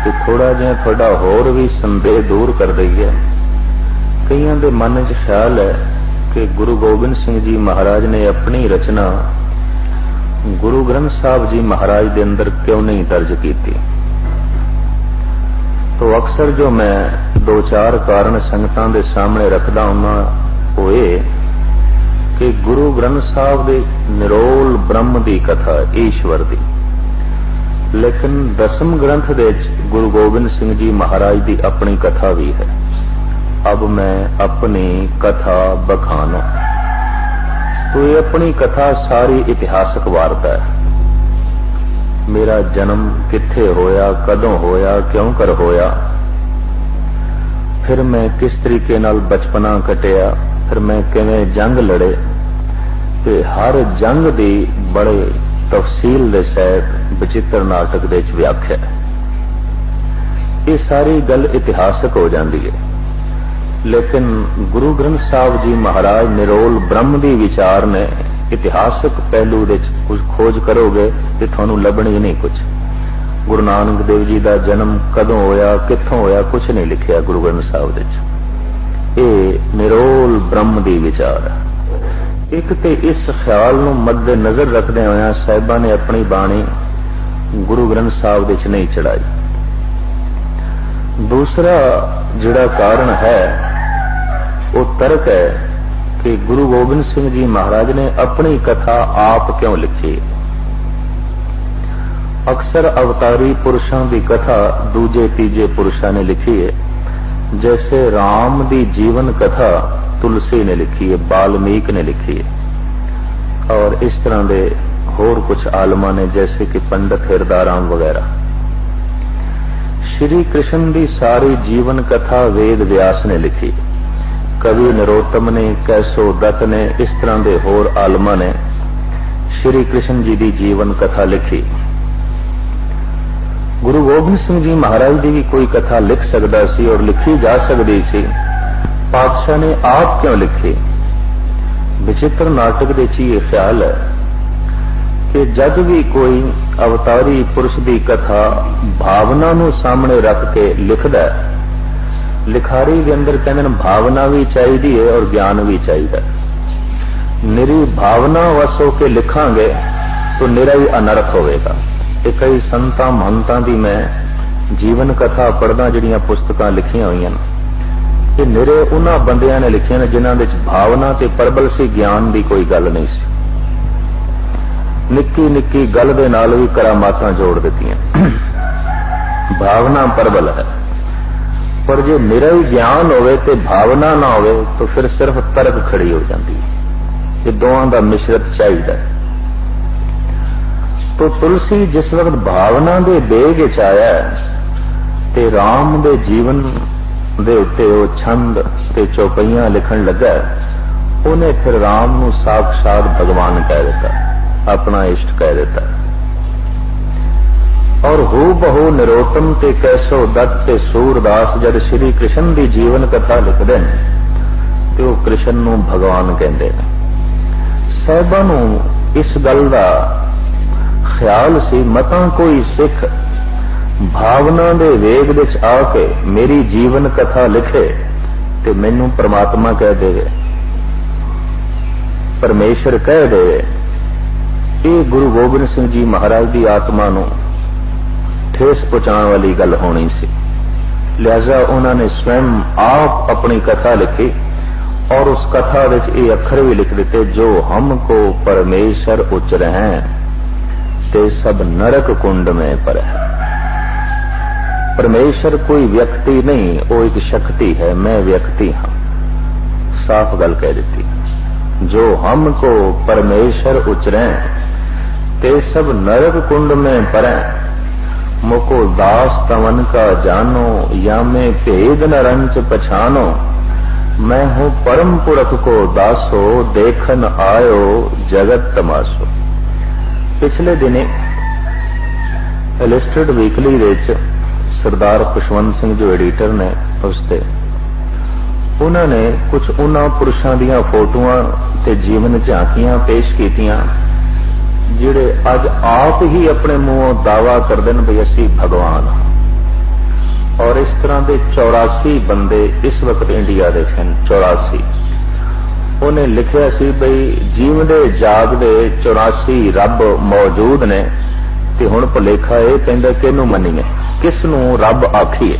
कि थोड़ा जिहा थोड़ा होर भी संदेह दूर कर दईए। कईयां दे मन च ख्याल है कि गुरु गोबिंद सिंह जी महाराज ने अपनी रचना गुरु ग्रंथ साहब जी महाराज के अंदर क्यों नहीं दर्ज की थी। तो अक्सर जो मैं दो चार कारण संगतां दे सामने रखदा हुंदा वो ये कि गुरु ग्रंथ साहब दे निरोल ब्रह्म की कथा ईश्वर की, लेकिन दसम ग्रंथ दे गुरु गोबिंद सिंह जी महाराज की अपनी कथा भी है। अब मैं अपनी कथा बखाना, तो ये अपनी कथा सारी इतिहासक वार्ता है। मेरा जन्म किथे होया, कदों होया, क्यों कर होया, फिर मैं किस तरीके नाल बचपना कटिया, फिर मैं किवें जंग लड़े, ते हर जंग दी बड़े तफसील दे सहित बचित्र नाटक दे च व्याख्या है। ये सारी गल इतिहासक हो जाती है, लेकिन गुरु ग्रंथ साहब जी महाराज निरोल ब्रह्म दी विचार ने इतिहासक पहलू दे कुछ खोज करोगे तो थानू लभणी नहीं कुछ। गुरु नानक देव जी का जन्म कदों होया, कित्थों होया, कुछ नहीं लिखिया गुरु ग्रंथ साहब दे। ये निरोल ब्रह्म दी विचार है। एक ते इस ख्याल नूं मद्दे नजर रखदे होया साहिबा ने अपनी बाणी गुरु ग्रंथ साहब दे च नहीं चढ़ाई। दूसरा जिहड़ा कारण है वो तर्क है कि गुरु गोबिंद सिंह जी महाराज ने अपनी कथा आप क्यों लिखी। अक्सर अवतारी पुरुषों की कथा दूजे तीजे पुरुषों ने लिखी है। जैसे राम की जीवन कथा तुलसी ने लिखी है, वाल्मीकि ने लिखी है, और इस तरह के होर कुछ आलमा ने जैसे कि पंडित हिरदाराम वगैरह। श्री कृष्ण की सारी जीवन कथा वेद व्यास ने लिखी, कवि नरोत्तम ने, कैसो दत्त ने, इस तरह के होर आलमा ने श्री कृष्ण जी की जीवन कथा लिखी। गुरु गोबिंद सिंह जी महाराज की भी कोई कथा लिख सकता सी और लिखी जा सकती सी, पातशाह ने आप क्यों लिखी। विचित्र नाटक दे च ये ख्याल है कि जब भी कोई अवतारी पुरुष की कथा भावना नूं सामने रख के लिखदा है, लिखारी के अंदर कहते हैं भावना भी चाहिए है और ज्ञान भी चाहिए। निरी भावना वस होके लिखांगे तो निरा ही अनर्थ होगा। ये कई संतां महंतां दी मैं जीवन कथा पढ़दा जिहड़ियां पुस्तकां लिखियां होईयां कि निरे उन्हां बंदियां ने लिखियां ने जिन्हां दे भावना ते प्रबल सी, ज्ञान की कोई गल नहीं सी। निक्की निक्की गल दे नाल भी करामातां जोड़ दित्तियां। भावना प्रबल है, पर जे निरा ही ज्ञान होवे ते भावना ना होवे तो फिर सिर्फ तर्क खड़ी हो जाती है। ये दोवां दा मिश्रत चाहिए। तो तुलसी जिस वक्त भावना दे बेग च आया ते राम दे जीवन दे उत्ते वो छंद ते चौपाइयां लिखण लगा, उन्हें फिर राम नूं साक्षात भगवान कह दिता, अपना इष्ट कह दिता। और हू बहु निरोतम ते कैसो दत्त ते सूरदास जद श्री कृष्ण की जीवन कथा लिखते हैं तो कृष्ण नूं भगवान कहते हैं। साहिबां नूं इस गल का ख्याल सी मतां कोई सिख भावना दे वेग विच आके मेरी जीवन कथा लिखे ते मैनू परमात्मा कह देवे, परमेश्वर कह देवे। ये गुरु गोबिंद सिंह जी महाराज की आत्मा नूं ठेस पहुंचाने वाली गल होनी सी। लिहाजा उन्होंने स्वयं आप अपनी कथा लिखी और उस कथा विच ये अखर भी लिख दिते, जो हमको परमेश्वर उचर हैं ते सब नरक कुंड में पर है। परमेश्वर कोई व्यक्ति नहीं, वो एक शक्ति है, मैं व्यक्ति हाँ। साफ गल कह दी। जो हमको परमेश्वर उचरे ते सब नरक कुंड में परै, मुको दास तवन का जानो, या मैं भेद न रंच पछानो। मैं हूं परम पुरख को दासो, देखन आयो जगत तमासो। पिछले दिने इलस्ट्रेटेड वीकली विच सरदार खुशवंत सिंह जो एडिटर ने उसते उन्होंने कुछ उन्हां पुरुषों दीयां फोटोआं ते जीवन झांकियां पेश कीतियां जिहड़े अज आप ही अपने मुंहों दावा करदे ने भी असीं भगवान। और इस तरह के 84 बंदे इस वक्त इंडिया के हैं। 84 उन्हें लिखिया सी बई जीवदे जागदे 84 रब मौजूद ने ते हुण भुलेखा ये कहंदा किहनूं मन्नीए, किसनूं रब आखीए,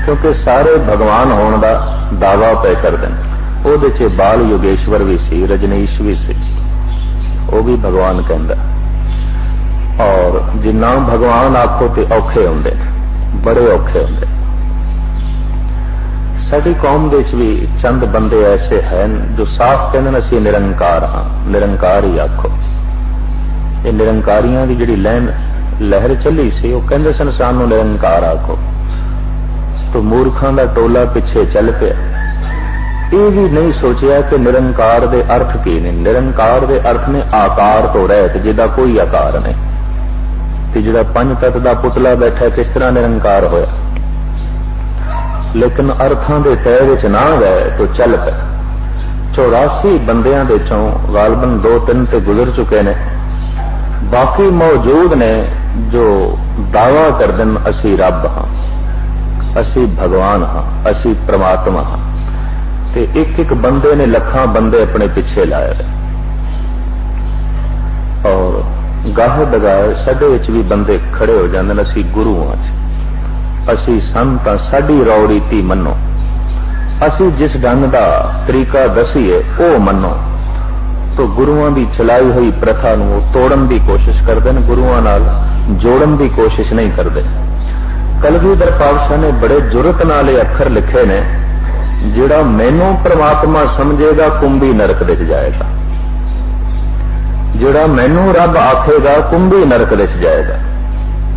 क्योंकि सारे भगवान होने का दावा पे करते हैं। ਉਹਦੇ ਚ बाल योगेश्वर भी सी, रजनीश भी सी, वो भी भगवान कहंदा। और जे ना भगवान आखो तो औखे होंदे, बड़े औखे होंदे। साडी कौम दे च भी चंद बंदे ऐसे हैं जो साफ कहंदे ने असीं निरंकार हाँ, निरंकार ही आखो। ये निरंकारियां दी जिहड़ी लहर चली सी वो कहंदे सन सानूं निरंकार आखो, तो मूर्खां दा टोला पिछे चल पिया। ये भी नहीं सोचिया कि निरंकार दे अर्थ की ने। निरंकार दे अर्थ ने आकार तो रहत जिहदा कोई आकार नहीं, ते जिहड़ा पंज तत्त दा पुतला बैठा किस तरह निरंकार होया। लेकिन अर्थां दे तय विच ना गए तो चल पे 84 बंदियां दे चों गालबन 2-3 ते गुजर चुके ने, बाकी मौजूद ने जो दावा कर देन असी रब हाँ, असी भगवान हाँ, असी परमात्मा हाँ। ते एक एक बंदे ने लखां बंदे अपने पिछे लाए और गाहे दगाए साडे विच भी बंदे खड़े हो जांदे ने असी गुरु हाँ, असी संत हाँ, साडी रौड़ीती मनो, असी जिस ढंग दा तरीका दसीए वो मनो। तो गुरुआं दी चलाई हुई प्रथा नूं तोड़न दी कोशिश करदे ने, गुरुआं नाल जोड़न दी कोशिश नहीं करदे। कलगीधर पातशाह ने बड़े जुरत नाल ये अखर लिखे ने, जिहड़ा मैनू परमात्मा समझेगा कुंभी नरक विच जाएगा, जिहड़ा मैनू रब आखेगा कुंभी नरक विच जाएगा।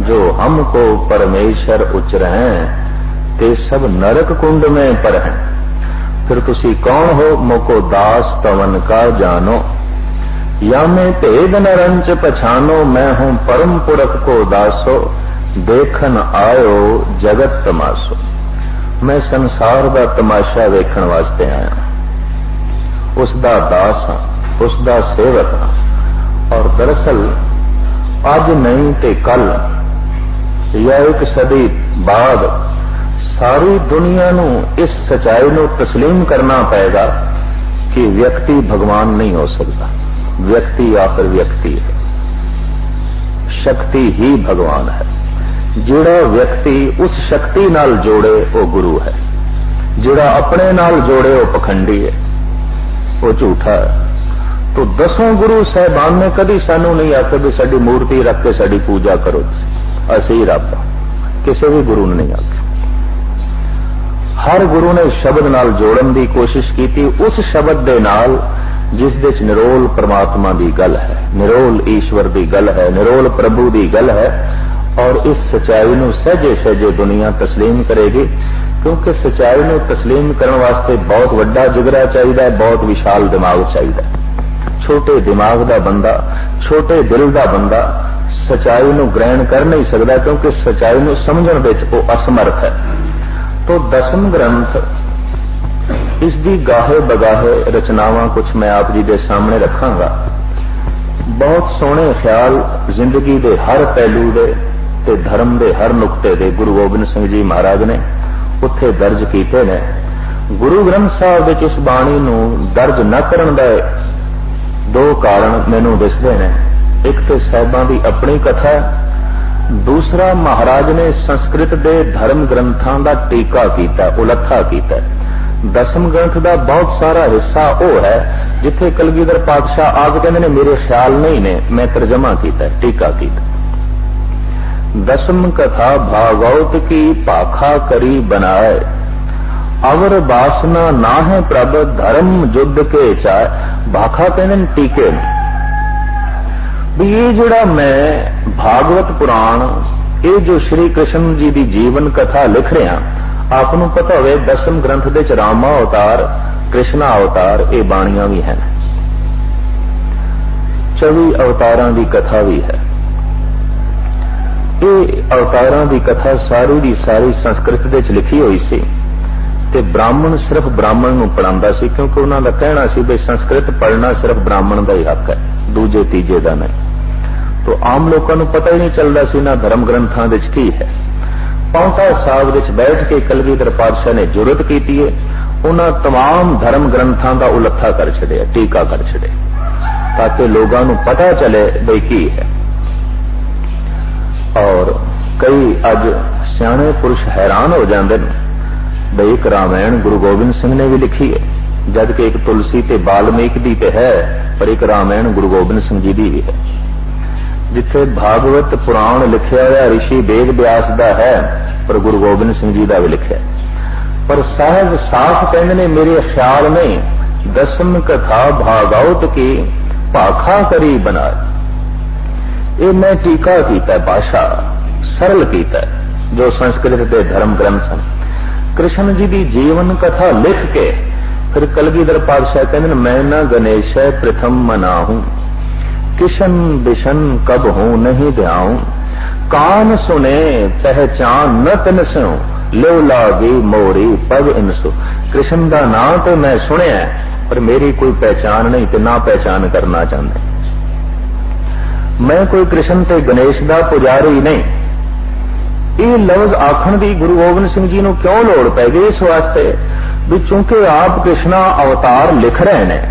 जो हमको परमेश्वर उचरें ते सब नरक कुंड में पर हैं। फिर तुसी कौन हो मोको दास तवन का जानो, या मैं भेद न रंच पछानो, मैं हूं परम पुरख को दासो, देखन आयो जगत तमाशो। मैं संसार का तमाशा वेखण वास्ते आया, उसका दास हाँ, उसका सेवक हाँ। और दरअसल अज नहीं ते कल या एक सदी बाद सारी दुनिया नू इस सच्चाई नू तस्लीम करना पड़ेगा कि व्यक्ति भगवान नहीं हो सकता। व्यक्ति आखिर व्यक्ति है, शक्ति ही भगवान है। जिहड़ा व्यक्ति उस शक्ति नाल जोड़े वो गुरु है, जिहड़ा अपने नाल जोड़े वो पखंडी है, वो झूठा है। तो 10 गुरु साहिबान ने कभी सानू नहीं आखे भी साडी मूर्ति रख के साडी पूजा करो, असी रब। किसी भी गुरु ने नहीं आखे। हर गुरु ने शब्द नाल जोड़न की कोशिश की थी, उस शब्द दे नाल जिस दे च निरोल परमात्मा की गल है, निरोल ईश्वर की गल है, निरोल प्रभु की गल है। और इस सच्चाई नू सहजे सहजे दुनिया तस्लीम करेगी, क्योंकि सच्चाई नू तस्लीम करने वास्ते बहुत वड्डा जिगरा चाहिए, बहुत विशाल दिमाग चाहिए। छोटे दिमाग का बंदा, छोटे दिल का बंदा सच्चाई नू ग्रहण कर नहीं सकता, क्योंकि सच्चाई नू समझण विच वो असमर्थ है। तो 10वें ग्रंथ इसकी गाहे बगाहे रचनावां कुछ मैं आप जी के सामने रखांगा। बहुत सोहने ख्याल जिंदगी के हर पहलू दे ते धर्म के हर नुकते दे गुरु गोबिंद सिंह जी महाराज ने उत्थे दर्ज कीते ने। गुरु ग्रंथ साहब विच उस बाणी नूं दर्ज न करन दा 2 कारण मैनूं दिसदे ने। एक तो साहिबां दी अपनी कथा, दूसरा महाराज ने संस्कृत के धर्म ग्रंथां दा टीका कीता, उलथा कीता। 10वें ग्रंथ का बहुत सारा हिस्सा वो है जिथे कलगीधर पातशाह आप कहते हैं मेरे ख्याल नहीं ने, मैं तर्जमा किया, टीका किया। 10वीं कथा भागवत की पाखा करी बनाए, अवर वासना ना है प्रभ धर्म युद्ध के चाय। भाखा कहते टीके भी ये जोड़ा मैं भागवत पुराण ये जो श्री कृष्ण जी की जीवन कथा लिख रहा, आपनों पता हो 10वें ग्रंथ दे रामा अवतार, कृष्णा अवतार ये बाणियां भी हैं, 24 अवतारां की कथा भी है। ये अवतारां की कथा सारी की सारी संस्कृत दे च लिखी हुई सी ते ब्राह्मण सिर्फ ब्राह्मण नूं पढ़ांदा सी, क्योंकि उन्हां दा कहना सी भी संस्कृत पढ़ना सिर्फ ब्राह्मण का ही हक है, दूजे तीजे का नहीं। तो आम लोगों को पता ही नहीं चलता सी ना धर्म ग्रंथां दे च की है। पौंटा साहब विच बैठ के कलगीधर पातशाह ने जुरत की है, उन्हां तमाम धर्म ग्रंथां का उलत्था कर छड़िया, टीका कर छड़े, ताकि लोगों को पता चले बई की है। और कई अज सियाणे पुरुष हैरान हो जाते हैं बई एक रामायण गुरु गोबिंद सिंह ने भी लिखी है, जबकि एक तुलसी ते वाल्मीकि दी ते है, पर एक रामायण गुरु गोबिंद सिंह जी दी भी है। जिथे भागवत पुराण लिखा हुआ ऋषि वेद व्यास दा है, पर गुरु गोबिंद सिंह जी दा भी लिखा। पर साहब साफ कहते ने मेरे ख्याल में दसम कथा भागवत की भाखा करी बनाए। ये मैं टीका कीता, भाषा सरल कीता, जो संस्कृत के धर्म ग्रंथ सन। कृष्ण जी की जीवन कथा लिख के फिर कलगीधर पातशाह कहते मैं न गणेश प्रथम मनाहूं, किशन बिशन कब हूं नहीं ध्याऊं, कान सुने पहचान न तिनसो, लो लागी मोरी पग इनसो। कृष्ण का नाम तो मैं सुनिया, पर मेरी कोई पहचान नहीं, तो ना पहचान करना चाहते। मैं कोई कृष्ण ते गणेश का पुजारी नहीं। ये लफ्ज आखण की गुरु गोबिंद सिंह जी को क्यों लोड़ पै गई? इस वास्ते भी चूंकि आप कृष्णा अवतार लिख रहे हैं,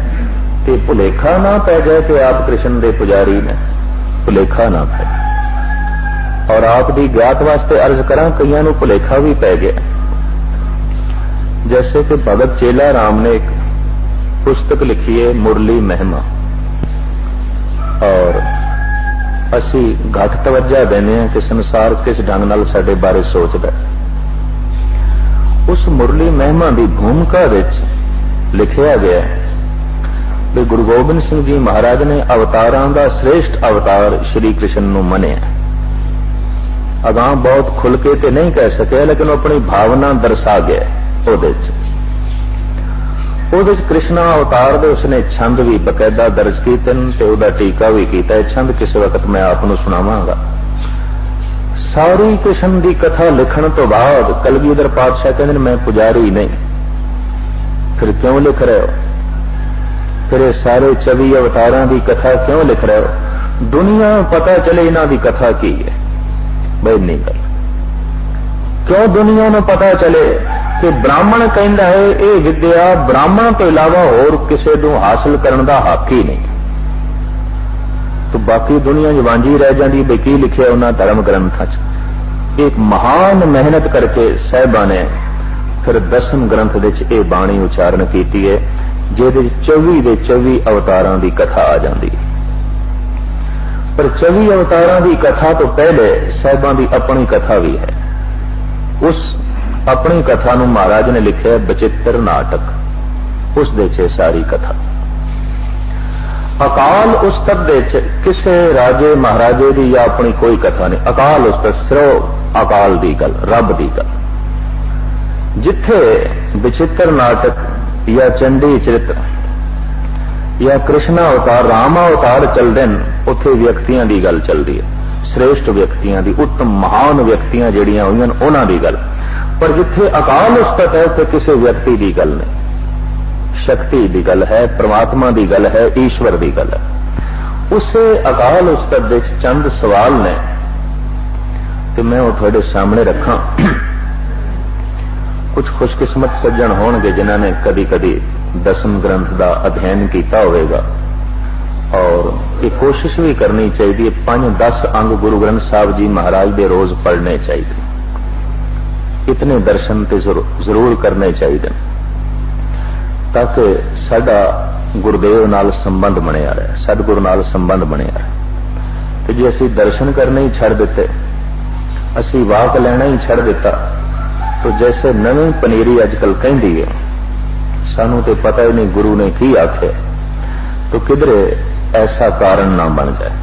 तो भुलेखा ना पै जाए कि आप कृष्ण के पुजारी ने, भुलेखा ना पै जाए। और आप दी ज्ञात वास्ते अर्ज करा, कईयां नूं भुलेखा भी पै गया। जैसे कि भगत चेला राम ने एक पुस्तक लिखी है मुरली महिमा, और असी घट तवज्जा देने हैं कि संसार किस ढंग नाल साडे बारे सोचदा। उस मुरली महिमा की भूमिका विच लिखिया गया कि गुरु गोबिंद सिंह जी महाराज ने अवतारां दा श्रेष्ठ अवतार श्री कृष्ण नूं मनिया। अगां बहुत खुल के ते नहीं कह सके, लेकिन अपनी भावना दर्शा गया। उहदे च कृष्णा अवतार दे उसने छंद भी बकायदा दर्ज कीते ते उहदा टीका भी कीता। छंद किस वक्त मैं आपनूं सुणावांगा। सारी कृष्ण की कथा लिखण तो बाद कलगीधर पातशाह कहते मैं पुजारी नहीं। फिर क्यों लिख रहे हो? फिर ये सारे 24 अवतारां की कथा क्यों लिख रहे हो? दुनिया पता चले इन्हां दी कथा की है। बई नहीं गल क्यों दुनिया नूं पता चले कि ब्राह्मण कहता है ये विद्या ब्राह्मण तो इलावा होर किसी को हासिल करने का हक ही नहीं, तो बाकी दुनिया जवांजी रह जाती भी की लिखे उन्होंने धर्म ग्रंथों च। एक महान मेहनत करके साहिबा ने फिर दसम ग्रंथ ये बाणी उच्चारण की है, जिहदे 24 के 24 अवतारां की कथा आ जाती है। पर 24 अवतारां की कथा तो पहले साहिबां की अपनी कथा भी है। उस अपनी कथा नूं महाराज ने लिखा बचित्र नाटक, उस दे च सारी कथा। अकाल उस्तत दे च किसे राजे महाराजे की या अपनी कोई कथा नहीं। अकाल उस्तत सिर्फ अकाल दी गल, रब दी गल। जिथे बचित्र नाटक या चंडी चरित्र या कृष्णा अवतार राम अवतार चलते हैं, उत्थे व्यक्तियों की गल चलती है, श्रेष्ठ व्यक्तियों की, उत्तम महान व्यक्तियां जड़ियां हुई उन्हां दी गल। पर जिथे अकाल उस्तत है तो किसी व्यक्ति की गल नहीं, शक्ति की गल है, परमात्मा की गल है, ईश्वर की गल है। उसे अकाल उस्तत दे चंद सवाल ने कि मैं वो थोड़े सामने रखा। कुछ खुशकिस्मत सज्जन होंगे जिन्हों ने कदी कदी दसम ग्रंथ का अध्ययन किया होगा, और ये कोशिश भी करनी चाहिए 5-10 अंग गुरु ग्रंथ साहब जी महाराज के रोज पढ़ने चाहिए। इतने दर्शन ते जरूर करने चाहिए ताकि साडा गुरुदेव नाल संबंध बनिया रहे, सतगुरु नाल संबंध बनिया रहे। तो जे असी दर्शन करने ही छड़ दिते, असी वाक लेना ही छड़ दिता, तो जैसे नवी पनीरी अजकल कहती है, सानू तो पता ही नहीं गुरु ने की आखे, तो किधरे ऐसा कारण ना बन जाए।